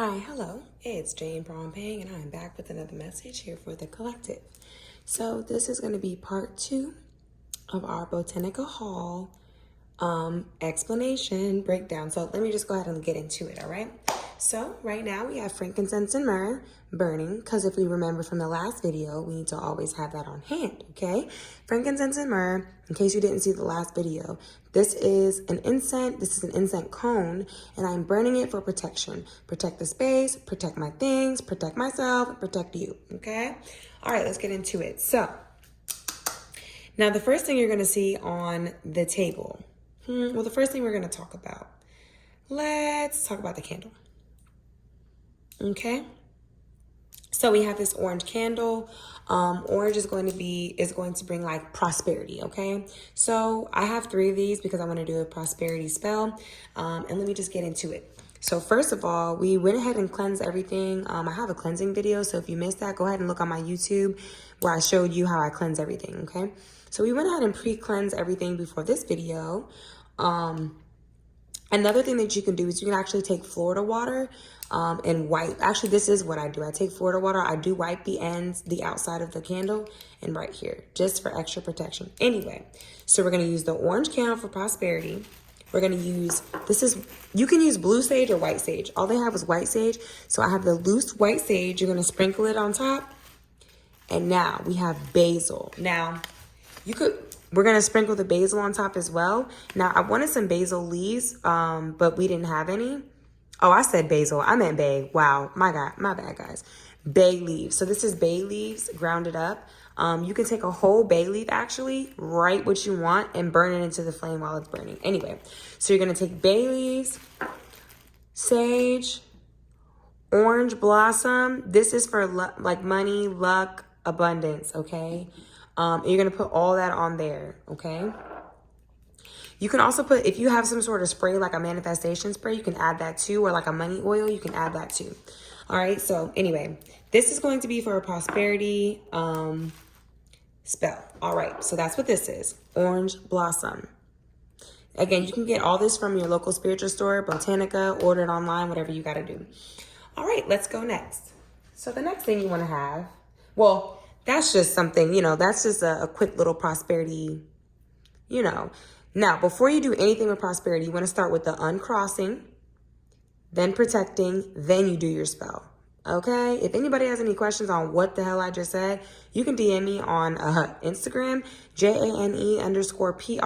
Hi, hello, it's Jane Pang, and I'm back with another message here for the collective. So this is going to be part 2 of our Botanica Haul explanation breakdown. So let me just go ahead and get into it, all right? So right now we have frankincense and myrrh burning, because if we remember from the last video, we need to always have that on hand, okay? Frankincense and myrrh, in case you didn't see the last video, this is an incense cone, and I'm burning it for protection. Protect the space, protect my things, protect myself, protect you, okay? All right, let's get into it. So now the first thing you're gonna see on the table, well, the first thing we're gonna talk about, let's talk about the candle. Okay, so we have this orange candle. Orange is going to bring like prosperity. Okay, so I have 3 of these because I want to do a prosperity spell. And let me just get into it. So first of all, we went ahead and cleansed everything. I have a cleansing video, so if you missed that, go ahead and look on my YouTube where I showed you how I cleanse everything. Okay, so we went ahead and pre-cleanse everything before this video. Another thing that you can do is you can actually take Florida water and wipe. Actually, this is what I do. I take Florida water. I do wipe the ends, the outside of the candle, and right here, just for extra protection. Anyway, so we're going to use the orange candle for prosperity. We're going to use, you can use blue sage or white sage. All they have is white sage. So I have the loose white sage. You're going to sprinkle it on top. And now we have basil. Now, we're going to sprinkle the basil on top as well. Now, I wanted some basil leaves, but we didn't have any. Oh, I said basil. I meant bay. Wow. My bad, guys. Bay leaves. So this is bay leaves grounded up. You can take a whole bay leaf, actually, write what you want, and burn it into the flame while it's burning. Anyway, so you're going to take bay leaves, sage, orange blossom. This is for like money, luck, abundance, okay? You're going to put all that on there, okay? You can also put, if you have some sort of spray, like a manifestation spray, you can add that too, or like a money oil, you can add that too. All right, so anyway, this is going to be for a prosperity spell. All right, so that's what this is, orange blossom. Again, you can get all this from your local spiritual store, Botanica, order it online, whatever you got to do. All right, let's go next. So the next thing you want to have, well, that's just something, that's just a quick little prosperity, Now, before you do anything with prosperity, you want to start with the uncrossing, then protecting, then you do your spell. Okay? If anybody has any questions on what the hell I just said, you can DM me on Instagram, JANE_PROMPENG,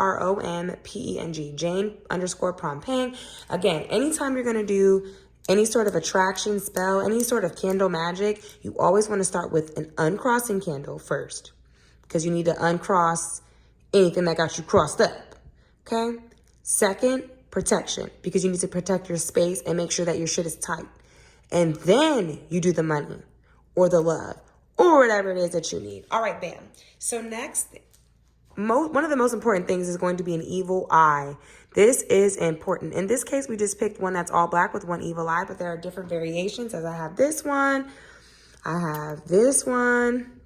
Jane_Prompeng. Again, anytime you're going to do any sort of attraction spell, any sort of candle magic, you always want to start with an uncrossing candle first, because you need to uncross anything that got you crossed up, okay? Second, protection, because you need to protect your space and make sure that your shit is tight. And then you do the money or the love or whatever it is that you need. All right, bam. So next, one of the most important things is going to be an evil eye. This is important. In this case, we just picked one that's all black with one evil eye, but there are different variations, as I have this one. I have this one.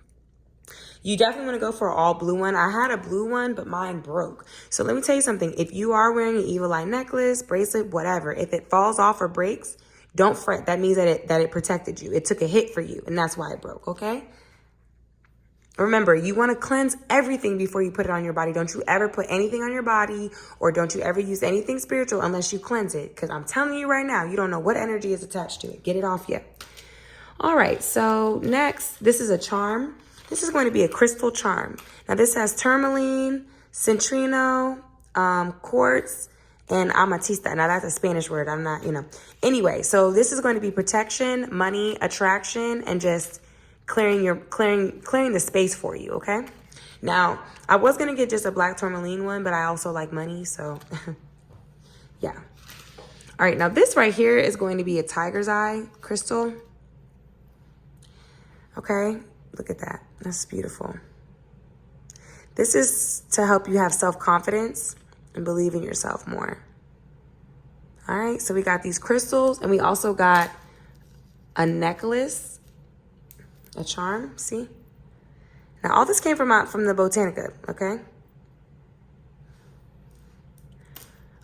You definitely want to go for an all blue one. I had a blue one, but mine broke. So let me tell you something. If you are wearing an evil eye necklace, bracelet, whatever, if it falls off or breaks, don't fret. That means that it protected you. It took a hit for you, and that's why it broke, okay? Remember, you want to cleanse everything before you put it on your body. Don't you ever put anything on your body, or don't you ever use anything spiritual unless you cleanse it. Because I'm telling you right now, you don't know what energy is attached to it. Get it off you. All right, so next, this is a charm. This is going to be a crystal charm. Now, this has tourmaline, centrino, quartz, and amatista. Now, that's a Spanish word. I'm not, Anyway, so this is going to be protection, money, attraction, and just clearing the space for you, okay? Now, I was going to get just a black tourmaline one, but I also like money, so yeah. All right, now this right here is going to be a tiger's eye crystal. Okay, look at that. That's beautiful. This is to help you have self-confidence and believe in yourself more. All right, so we got these crystals, and we also got a necklace, a charm, see? Now, all this came from the Botanica, okay?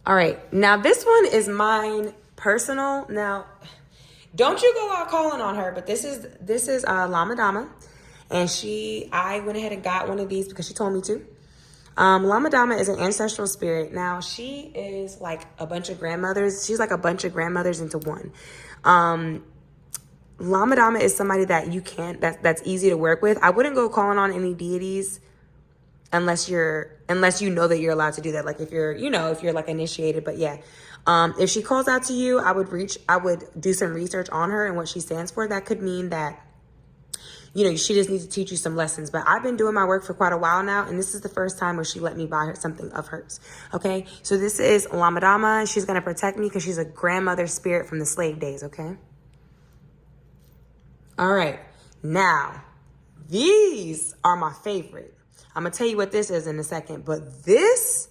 All right, now this one is mine personal. Now, Don't you go out calling on her, but this is Lama Dama. And I went ahead and got one of these because she told me to. Lama Dama is an ancestral spirit. Now, she is like a bunch of grandmothers. She's like a bunch of grandmothers into one. Lama Dama is somebody that that's easy to work with. I wouldn't go calling on any deities unless you know that you're allowed to do that. Like if you're like initiated, but yeah. If she calls out to you, I would do some research on her and what she stands for. That could mean that, she just needs to teach you some lessons. But I've been doing my work for quite a while now, and this is the first time where she let me buy her something of hers. Okay, so this is Lama Dama. She's going to protect me because she's a grandmother spirit from the slave days, okay? All right, now, these are my favorite. I'm going to tell you what this is in a second, but this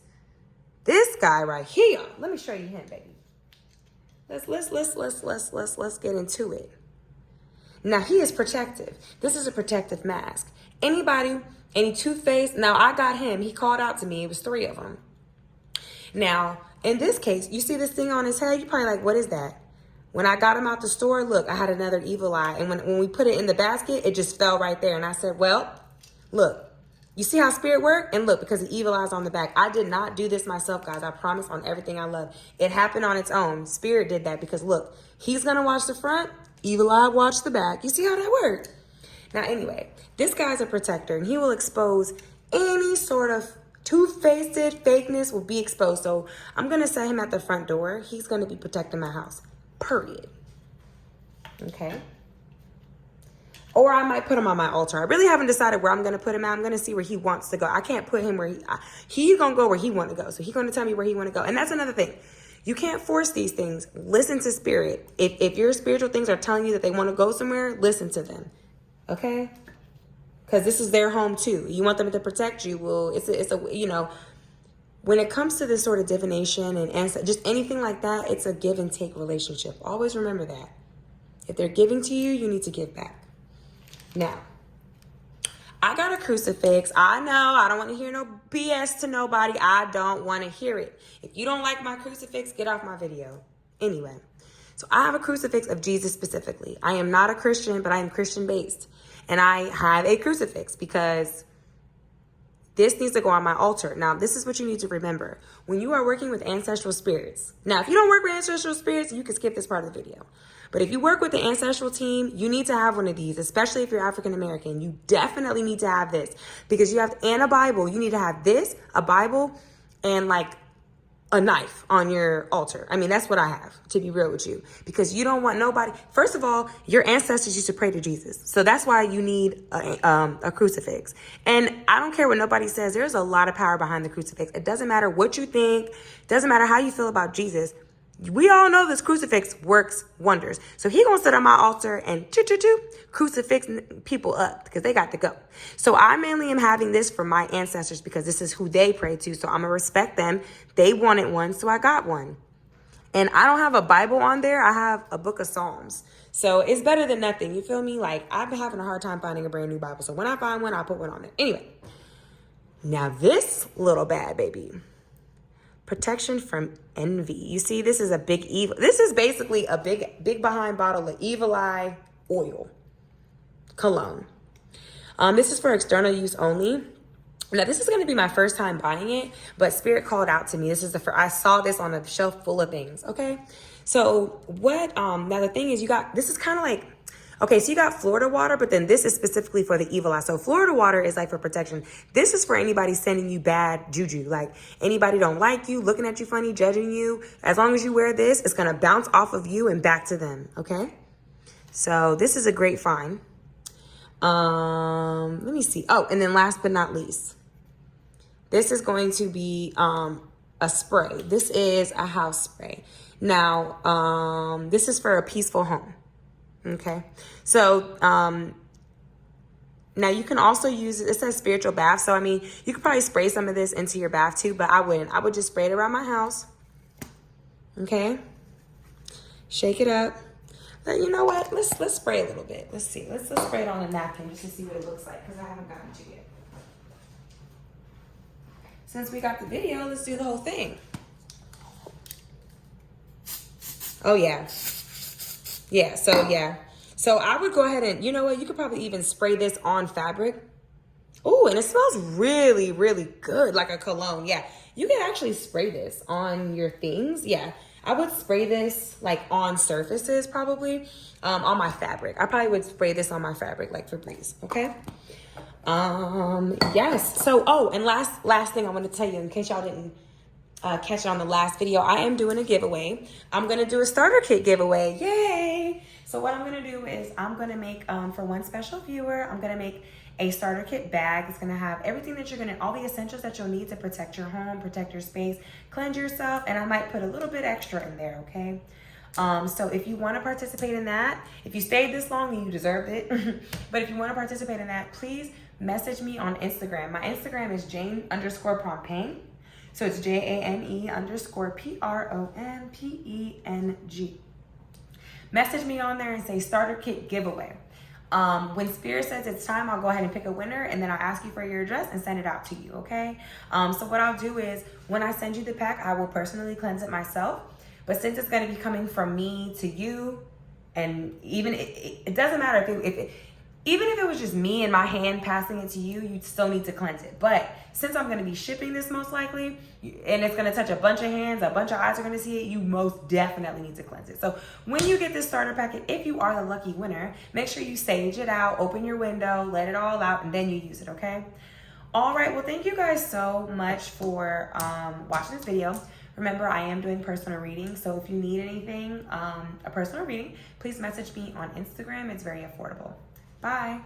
guy right here, let me show you him, baby. Let's get into it. Now, he is protective. This is a protective mask. Any toothpaste, now I got him. He called out to me. It was 3 of them. Now, in this case, you see this thing on his head? You're probably like, what is that? When I got him out the store, look, I had another evil eye. And when we put it in the basket, it just fell right there. And I said, well, look, you see how spirit work? And look, because the evil eye's on the back. I did not do this myself, guys. I promise on everything I love. It happened on its own. Spirit did that because, look, he's going to watch the front. Evil eye watch the back. You see how that worked? Now, anyway, this guy's a protector, and he will expose any sort of two-faced fakeness will be exposed. So I'm going to set him at the front door. He's going to be protecting my house. Period. Okay? Or I might put him on my altar. I really haven't decided where I'm going to put him at. I'm going to see where he wants to go. I can't put him where he's going to go where he wants to go. So he's going to tell me where he want to go. And that's another thing. You can't force these things. Listen to spirit. If your spiritual things are telling you that they want to go somewhere, listen to them. Okay? Because this is their home too. You want them to protect you. Well, it's a when it comes to this sort of divination and just anything like that, it's a give and take relationship. Always remember that. If they're giving to you, you need to give back. Now, I got a crucifix. I know I don't want to hear no BS to nobody. I don't want to hear it. If you don't like my crucifix, get off my video. Anyway, so I have a crucifix of Jesus specifically. I am not a Christian, but I am Christian based. And I have a crucifix because this needs to go on my altar. Now, this is what you need to remember. When you are working with ancestral spirits. Now, if you don't work with ancestral spirits, you can skip this part of the video. But if you work with the ancestral team, you need to have one of these, especially if you're African American. You definitely need to have this because and a Bible. You need to have this, a Bible, and like a knife on your altar. I mean, that's what I have, to be real with you, because you don't want nobody. First of all, your ancestors used to pray to Jesus. So that's why you need a crucifix. And I don't care what nobody says. There's a lot of power behind the crucifix. It doesn't matter what you think. It doesn't matter how you feel about Jesus. We all know this crucifix works wonders. So he gonna sit on my altar and crucifix people up because they got to go. So I mainly am having this for my ancestors because this is who they pray to. So I'm gonna respect them. They wanted one, so I got one. And I don't have a Bible on there. I have a book of Psalms. So it's better than nothing. You feel me? Like, I've been having a hard time finding a brand new Bible. So when I find one, I'll put one on there. Anyway, now this little bad baby. Protection from envy. You see, this is a big evil. This is basically a big behind bottle of evil eye oil cologne. This is for external use only. Now, this is going to be my first time buying it, but Spirit called out to me. This is I saw this on a shelf full of things. Okay. So now the thing is this is kind of like, okay, so you got Florida water, but then this is specifically for the evil eye. So Florida water is like for protection. This is for anybody sending you bad juju. Like anybody don't like you, looking at you funny, judging you. As long as you wear this, it's going to bounce off of you and back to them. Okay. So this is a great find. Let me see. Oh, and then last but not least, this is going to be a spray. This is a house spray. Now, this is for a peaceful home. Okay. So, now you can also use it says spiritual bath. So, I mean, you could probably spray some of this into your bath too, but I wouldn't. I would just spray it around my house. Okay. Shake it up. But you know what? Let's spray a little bit. Let's see. Let's spray it on a napkin just to see what it looks like because I haven't gotten to yet. Since we got the video, let's do the whole thing. Oh, yeah. Yeah, so yeah. So I would go ahead and, you know what, you could probably even spray this on fabric. Oh, and it smells really, really good, like a cologne. Yeah, you can actually spray this on your things. Yeah, I would spray this like on surfaces probably, on my fabric. I probably would spray this on my fabric like Febreze, okay? Yes. So, oh, and last thing I want to tell you in case y'all didn't catch it on the last video, I am doing a giveaway. I'm going to do a starter kit giveaway. Yay! So what I'm going to do is I'm going to make, for one special viewer, I'm going to make a starter kit bag. It's going to have everything that you're going to, all the essentials that you'll need to protect your home, protect your space, cleanse yourself, and I might put a little bit extra in there, okay? So if you want to participate in that, if you stayed this long, then you deserved it. But if you want to participate in that, please message me on Instagram. My Instagram is Jane_Prompeng. So it's JANE_PROMPENG. Message me on there and say starter kit giveaway. When Spirit says it's time, I'll go ahead and pick a winner, and then I'll ask you for your address and send it out to you, okay? So what I'll do is when I send you the pack, I will personally cleanse it myself. But since it's going to be coming from me to you, and even it doesn't matter even if it was just me and my hand passing it to you, you'd still need to cleanse it. But since I'm going to be shipping this most likely, and it's going to touch a bunch of hands, a bunch of eyes are going to see it, you most definitely need to cleanse it. So when you get this starter packet, if you are the lucky winner, make sure you sage it out, open your window, let it all out, and then you use it, okay? All right, well, thank you guys so much for watching this video. Remember, I am doing personal reading, so if you need anything, a personal reading, please message me on Instagram. It's very affordable. Bye.